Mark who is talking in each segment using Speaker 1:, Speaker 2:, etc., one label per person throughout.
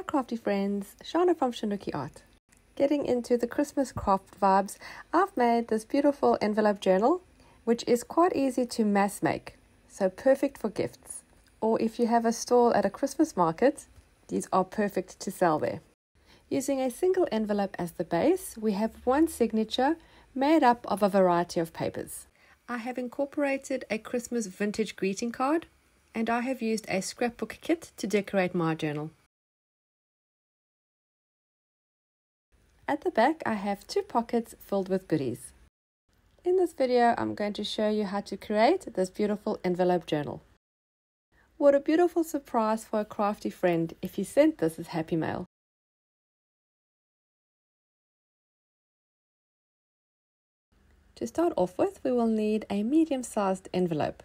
Speaker 1: crafty friends, Shana from ShanoukiArt. Getting into the Christmas craft vibes, I've made this beautiful envelope journal, which is quite easy to mass make, so perfect for gifts. Or if you have a stall at a Christmas market, these are perfect to sell there. Using a single envelope as the base, we have one signature made up of a variety of papers. I have incorporated a Christmas vintage greeting card, and I have used a scrapbook kit to decorate my journal. At the back, I have 2 pockets filled with goodies. In this video, I'm going to show you how to create this beautiful envelope journal. What a beautiful surprise for a crafty friend if you sent this as happy mail. To start off with, we will need a medium-sized envelope,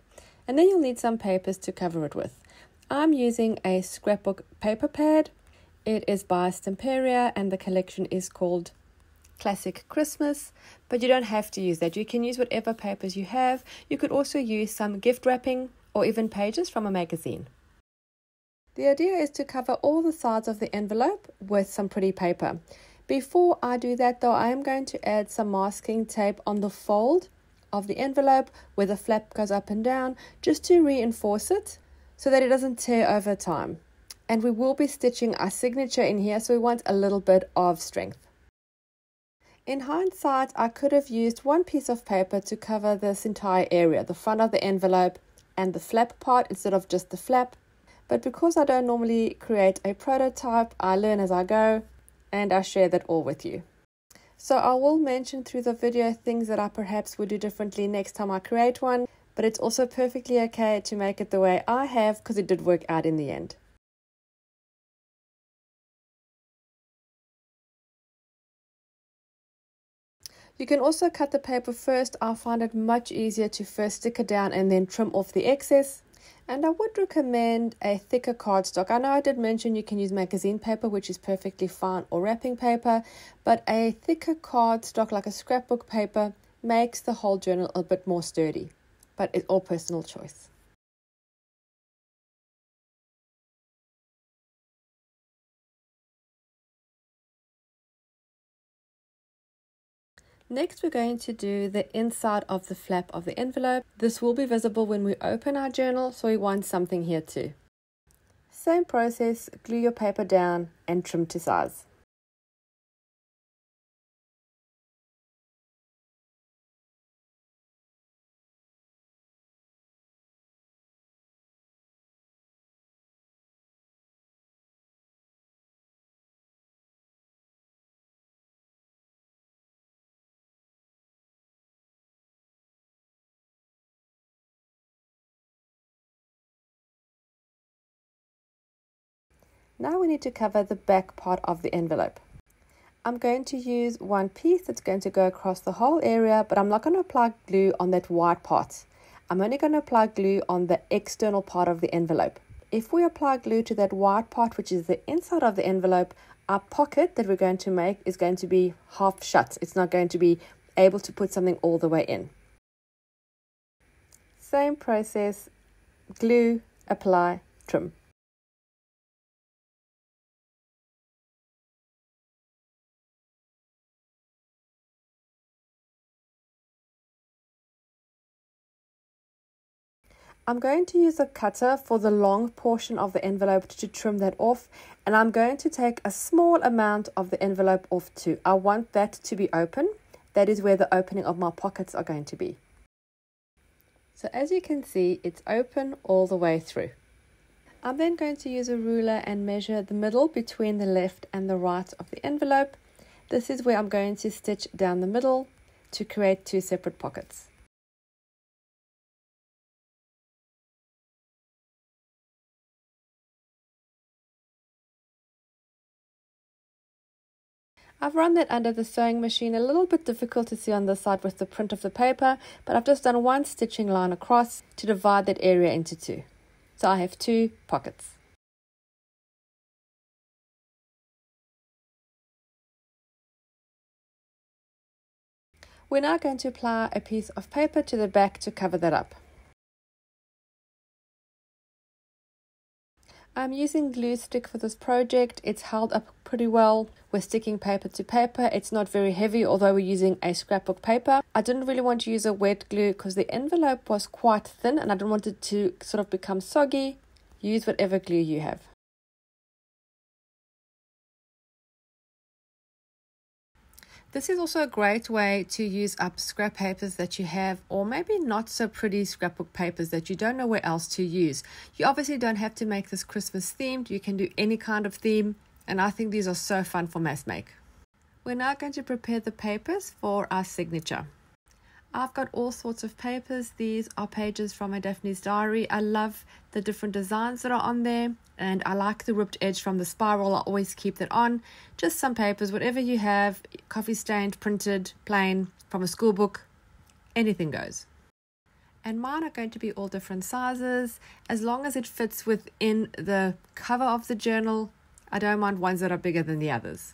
Speaker 1: and then you'll need some papers to cover it with. I'm using a scrapbook paper pad. It is by Stamperia and the collection is called Classic Christmas, but you don't have to use that. You can use whatever papers you have. You could also use some gift wrapping or even pages from a magazine. The idea is to cover all the sides of the envelope with some pretty paper. Before I do that though, I am going to add some masking tape on the fold of the envelope where the flap goes up and down, just to reinforce it so that it doesn't tear over time. And we will be stitching our signature in here, so we want a little bit of strength. In hindsight, I could have used one piece of paper to cover this entire area, the front of the envelope and the flap part instead of just the flap. But because I don't normally create a prototype, I learn as I go and I share that all with you. So I will mention through the video things that I perhaps would do differently next time I create one, but it's also perfectly okay to make it the way I have because it did work out in the end. You can also cut the paper first. I find it much easier to first stick it down and then trim off the excess. And I would recommend a thicker cardstock. I know I did mention you can use magazine paper, which is perfectly fine, or wrapping paper, but a thicker cardstock like a scrapbook paper makes the whole journal a bit more sturdy, but it's all personal choice. Next, we're going to do the inside of the flap of the envelope. This will be visible when we open our journal, so we want something here too. Same process, glue your paper down and trim to size. Now we need to cover the back part of the envelope. I'm going to use one piece that's going to go across the whole area, but I'm not going to apply glue on that white part. I'm only going to apply glue on the external part of the envelope. If we apply glue to that white part, which is the inside of the envelope, our pocket that we're going to make is going to be half shut. It's not going to be able to put something all the way in. Same process, glue, apply, trim. I'm going to use a cutter for the long portion of the envelope to trim that off, and I'm going to take a small amount of the envelope off too. I want that to be open. That is where the opening of my pockets are going to be. So as you can see, it's open all the way through. I'm then going to use a ruler and measure the middle between the left and the right of the envelope. This is where I'm going to stitch down the middle to create 2 separate pockets. I've run that under the sewing machine, a little bit difficult to see on this side with the print of the paper, but I've just done one stitching line across to divide that area into 2. So I have 2 pockets. We're now going to apply a piece of paper to the back to cover that up. I'm using glue stick for this project. It's held up pretty well with sticking paper to paper. It's not very heavy, although we're using a scrapbook paper. I didn't really want to use a wet glue because the envelope was quite thin and I didn't want it to sort of become soggy. Use whatever glue you have. This is also a great way to use up scrap papers that you have, or maybe not so pretty scrapbook papers that you don't know where else to use. You obviously don't have to make this Christmas themed. You can do any kind of theme, and I think these are so fun for mass make. We're now going to prepare the papers for our signature. I've got all sorts of papers. These are pages from a Daphne's diary. I love the different designs that are on there, and I like the ripped edge from the spiral. I always keep that on. Just some papers, whatever you have, coffee stained, printed, plain, from a school book, anything goes. And mine are going to be all different sizes. As long as it fits within the cover of the journal, I don't mind ones that are bigger than the others.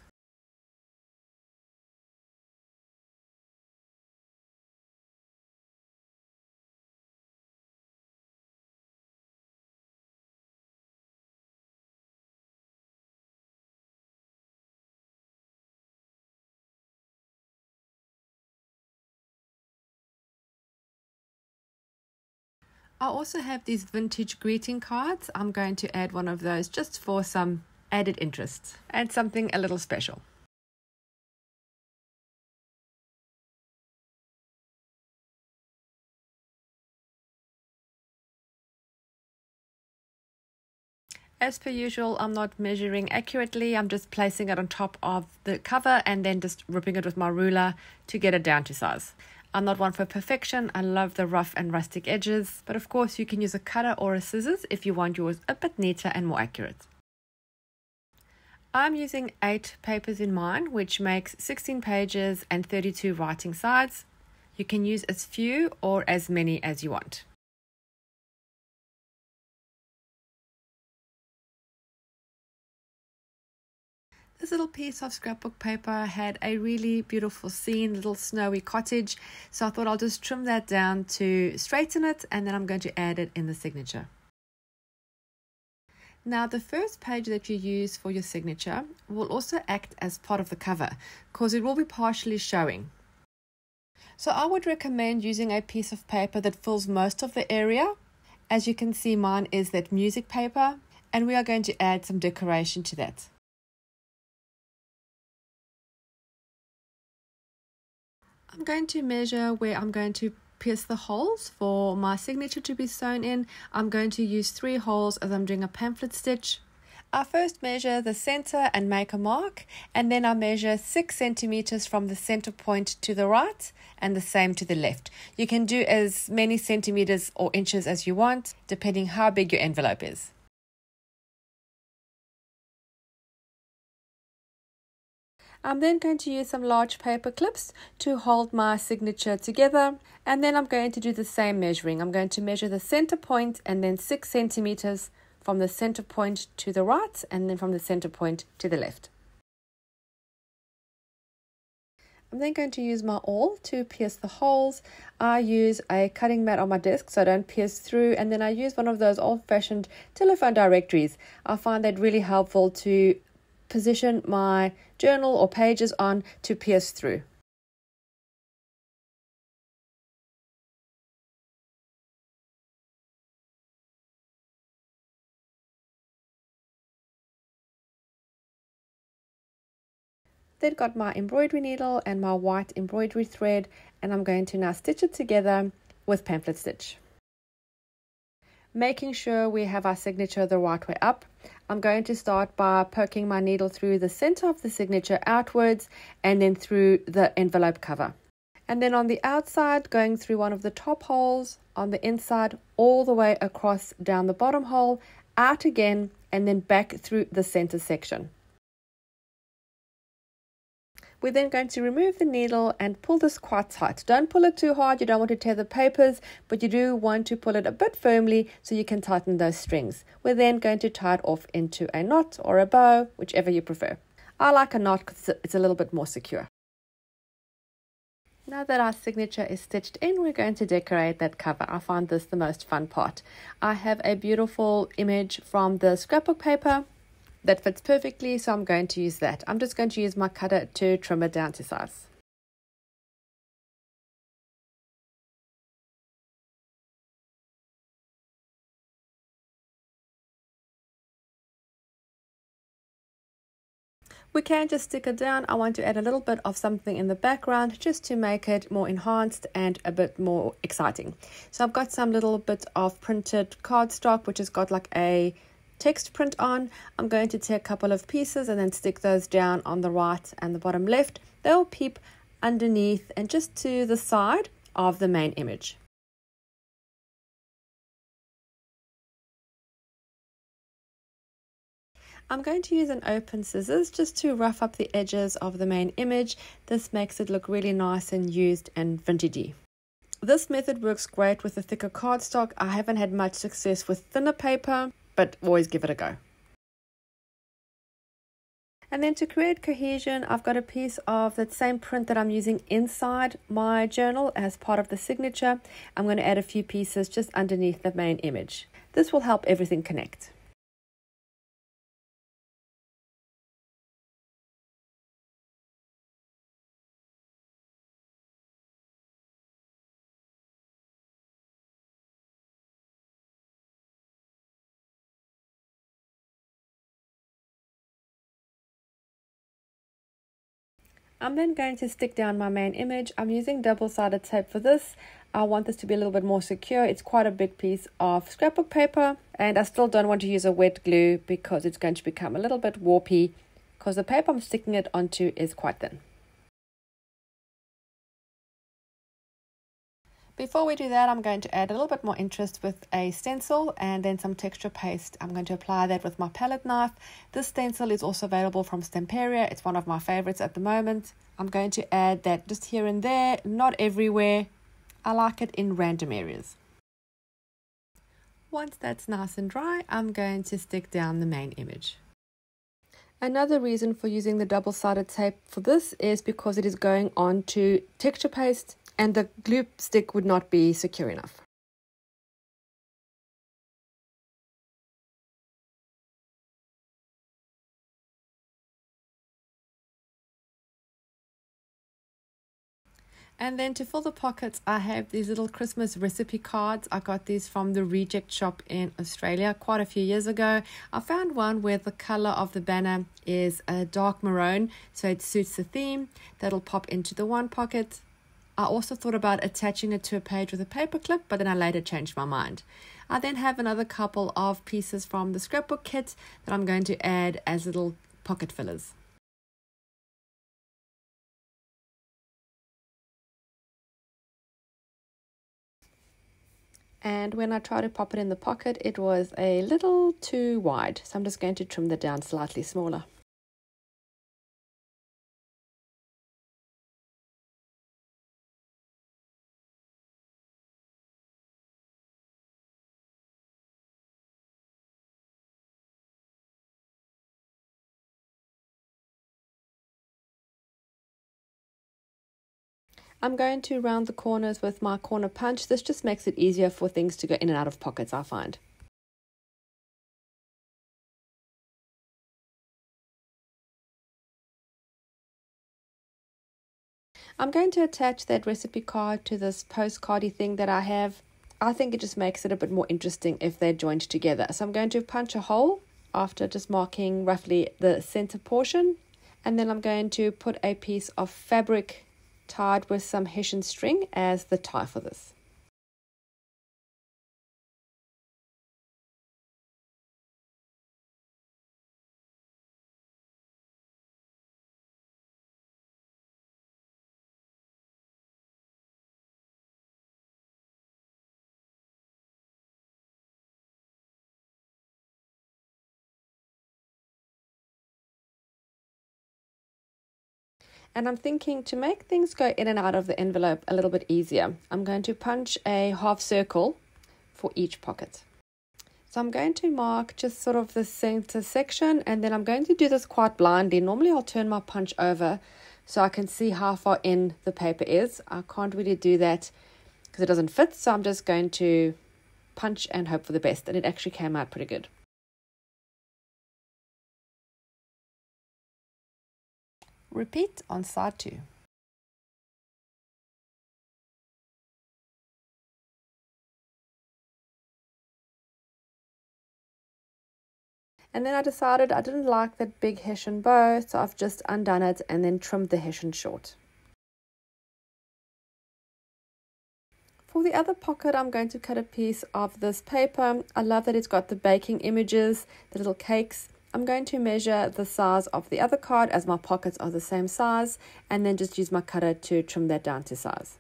Speaker 1: I also have these vintage greeting cards. I'm going to add one of those just for some added interest and something a little special. As per usual, I'm not measuring accurately. I'm just placing it on top of the cover and then just ripping it with my ruler to get it down to size. I'm not one for perfection. I love the rough and rustic edges, but of course you can use a cutter or a scissors if you want yours a bit neater and more accurate. I'm using 8 papers in mine, which makes 16 pages and 32 writing sides. You can use as few or as many as you want. This little piece of scrapbook paper had a really beautiful scene, little snowy cottage, so I thought I'll just trim that down to straighten it, and then I'm going to add it in the signature. Now the first page that you use for your signature will also act as part of the cover because it will be partially showing. So I would recommend using a piece of paper that fills most of the area. As you can see, mine is that music paper, and we are going to add some decoration to that. I'm going to measure where I'm going to pierce the holes for my signature to be sewn in. I'm going to use 3 holes as I'm doing a pamphlet stitch. I first measure the center and make a mark, and then I measure 6 centimeters from the center point to the right and the same to the left. You can do as many centimeters or inches as you want, depending how big your envelope is. I'm then going to use some large paper clips to hold my signature together, and then I'm going to do the same measuring. I'm going to measure the center point and then 6 centimeters from the center point to the right and then from the center point to the left. I'm then going to use my awl to pierce the holes. I use a cutting mat on my desk so I don't pierce through, and then I use one of those old-fashioned telephone directories. I find that really helpful to position my journal or pages on to pierce through. Then got my embroidery needle and my white embroidery thread, and I'm going to now stitch it together with pamphlet stitch. Making sure we have our signature the right way up, I'm going to start by poking my needle through the center of the signature outwards and then through the envelope cover. And then on the outside, going through one of the top holes, on the inside, all the way across down the bottom hole, out again, and then back through the center section. We're then going to remove the needle and pull this quite tight. Don't pull it too hard, you don't want to tear the papers, but you do want to pull it a bit firmly so you can tighten those strings. We're then going to tie it off into a knot or a bow, whichever you prefer. I like a knot because it's a little bit more secure. Now that our signature is stitched in, we're going to decorate that cover. I find this the most fun part. I have a beautiful image from the scrapbook paper that fits perfectly, so I'm going to use that. I'm just going to use my cutter to trim it down to size. We can just stick it down. I want to add a little bit of something in the background just to make it more enhanced and a bit more exciting. So I've got some little bit of printed cardstock which has got like a text print on. I'm going to take a couple of pieces and then stick those down on the right and the bottom left. They'll peep underneath and just to the side of the main image. I'm going to use an open scissors just to rough up the edges of the main image. This makes it look really nice and used and vintagey. This method works great with the thicker cardstock. I haven't had much success with thinner paper, but always give it a go. And then to create cohesion, I've got a piece of that same print that I'm using inside my journal as part of the signature. I'm going to add a few pieces just underneath the main image. This will help everything connect. I'm then going to stick down my main image. I'm using double-sided tape for this. I want this to be a little bit more secure. It's quite a big piece of scrapbook paper, and I still don't want to use a wet glue because it's going to become a little bit warpy because the paper I'm sticking it onto is quite thin. Before we do that, I'm going to add a little bit more interest with a stencil and then some texture paste. I'm going to apply that with my palette knife. This stencil is also available from Stamperia. It's one of my favorites at the moment. I'm going to add that just here and there, not everywhere. I like it in random areas. Once that's nice and dry, I'm going to stick down the main image. Another reason for using the double-sided tape for this is because it is going on to texture paste and the glue stick would not be secure enough. And then to fill the pockets, I have these little Christmas recipe cards. I got these from the Reject shop in Australia quite a few years ago. I found one where the color of the banner is a dark maroon, so it suits the theme. That'll pop into the one pocket. I also thought about attaching it to a page with a paper clip, but then I later changed my mind. I then have another couple of pieces from the scrapbook kit that I'm going to add as little pocket fillers. And when I tried to pop it in the pocket, it was a little too wide, so I'm just going to trim that down slightly smaller. I'm going to round the corners with my corner punch. This just makes it easier for things to go in and out of pockets, I find. I'm going to attach that recipe card to this postcardy thing that I have. I think it just makes it a bit more interesting if they're joined together. So I'm going to punch a hole after just marking roughly the center portion. And then I'm going to put a piece of fabric tied with some Hessian string as the tie for this. And I'm thinking to make things go in and out of the envelope a little bit easier, I'm going to punch a half circle for each pocket. So I'm going to mark just sort of the center section, and then I'm going to do this quite blindly. Normally I'll turn my punch over, so I can see how far in the paper is. I can't really do that because it doesn't fit, so I'm just going to punch and hope for the best, and it actually came out pretty good. Repeat on side 2. And then I decided I didn't like that big Hessian bow, so I've just undone it and then trimmed the Hessian short. For the other pocket, I'm going to cut a piece of this paper. I love that it's got the baking images, the little cakes. I'm going to measure the size of the other card as my pockets are the same size, and then just use my cutter to trim that down to size.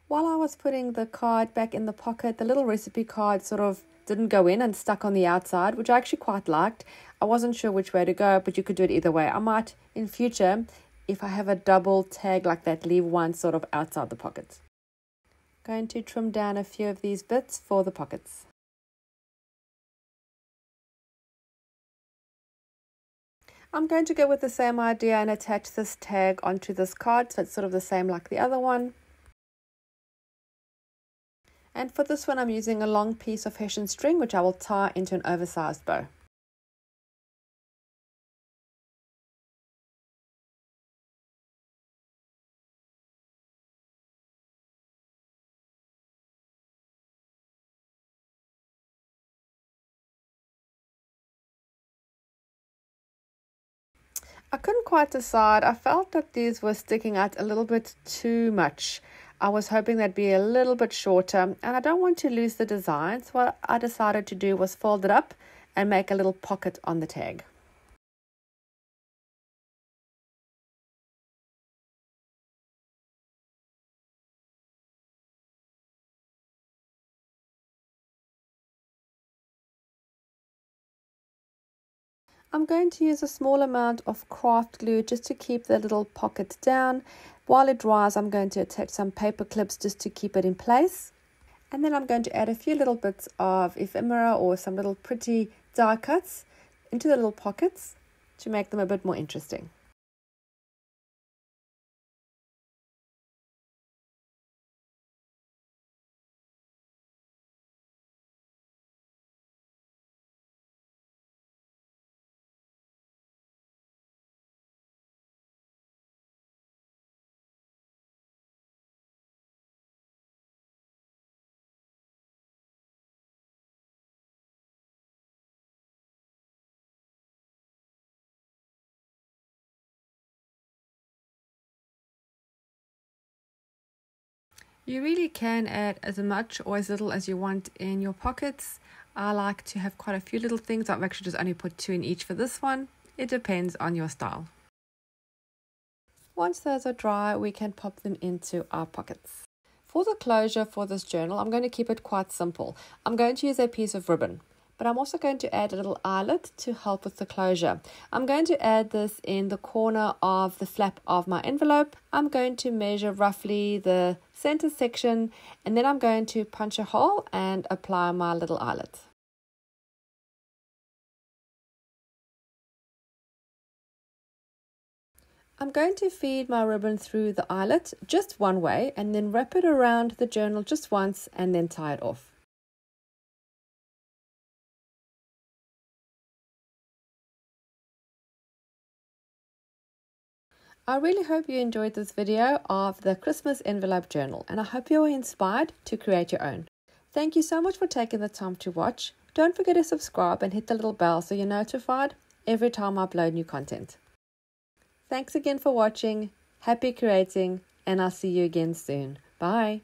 Speaker 1: While I was putting the card back in the pocket, the little recipe card sort of didn't go in and stuck on the outside, which I actually quite liked. I wasn't sure which way to go, but you could do it either way. I might, in future, if I have a double tag like that, leave one sort of outside the pocket. Going to trim down a few of these bits for the pockets. I'm going to go with the same idea and attach this tag onto this card so it's sort of the same like the other one. And for this one, I'm using a long piece of Hessian string, which I will tie into an oversized bow. I couldn't quite decide. I felt that these were sticking out a little bit too much. I was hoping they'd be a little bit shorter, and I don't want to lose the design, so what I decided to do was fold it up and make a little pocket on the tag. I'm going to use a small amount of craft glue just to keep the little pocket down. While it dries, I'm going to attach some paper clips just to keep it in place. And then I'm going to add a few little bits of ephemera or some little pretty die cuts into the little pockets to make them a bit more interesting. You really can add as much or as little as you want in your pockets. I like to have quite a few little things. I've actually just only put 2 in each for this one. It depends on your style. Once those are dry, we can pop them into our pockets. For the closure for this journal, I'm going to keep it quite simple. I'm going to use a piece of ribbon, but I'm also going to add a little eyelet to help with the closure. I'm going to add this in the corner of the flap of my envelope. I'm going to measure roughly the center section, and then I'm going to punch a hole and apply my little eyelet. I'm going to feed my ribbon through the eyelet just one way and then wrap it around the journal just once and then tie it off. I really hope you enjoyed this video of the Christmas envelope journal, and I hope you are inspired to create your own. Thank you so much for taking the time to watch. Don't forget to subscribe and hit the little bell so you're notified every time I upload new content. Thanks again for watching, happy creating, and I'll see you again soon. Bye.